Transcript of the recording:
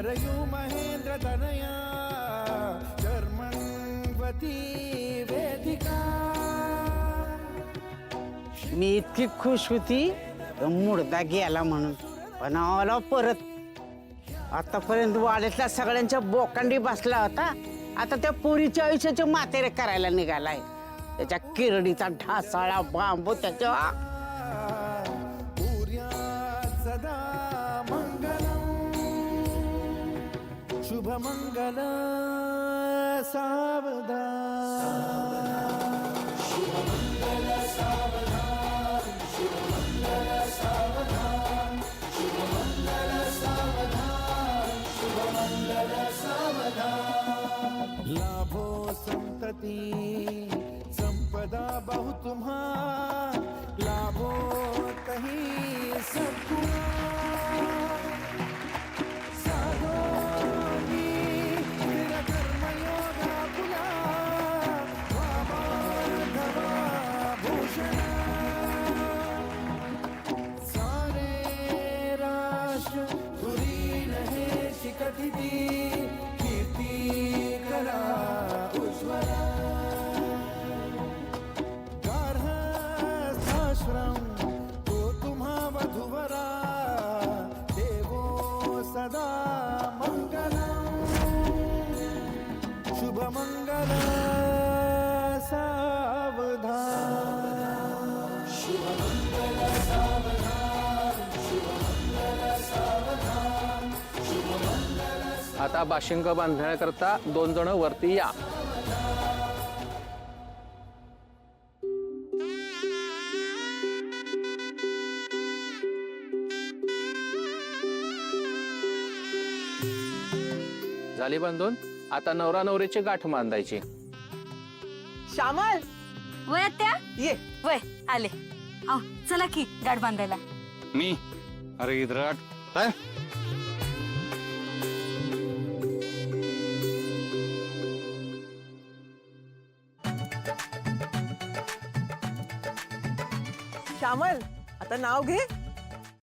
सरयू महेंद्र तनया कर्मण्वती वेदिका. मी इतकी खुश होती मुर्दा गेला म्हणून, पण आम्हाला परत आतापर्यंत वाड्यातल्या सगळ्यांच्या बोकांडी बसला होता, आता त्या पोरीच्या आयुष्याचे मातेरे करायला निघालाय. त्याच्या किरडीचा ढासाळा बांबू त्याच्या सदा मंगलम शुभ मंगल सावधान. शुभ मंगल सावधान, शुभ मंगल सावधान, शुभ मंगल सावधान, शुभ मंगल सावधान. लाभो संतति संपदा बहु तुम्हा, लाभो कहीं सद्गुणा. साधोगी स्थिर कर्मयोगा पुला, वामाधवा भूषणा. सारे राष्ट्र धुरी रहे शिखतिथि, कीर्ती करा उज्ज्वला. गार्हस्थाश्रम तो तुम्हा वधुवरा, देवो सदा मंगलम शुभ मंगल सावधान. शुभ मंगल सावधान, शुभ मंगल सावधान, शुभ मंगल. आता बाशिंग बांधण्याकरता 2 जण वरती या. झाली बांधून. आता नवरा नवरीची गाठ बांधायची. श्यामल वय आत्या, ये. वय आले. आओ चला की गाठ बांधायला. मी अरे इधर काय श्यामल आता नाव घे.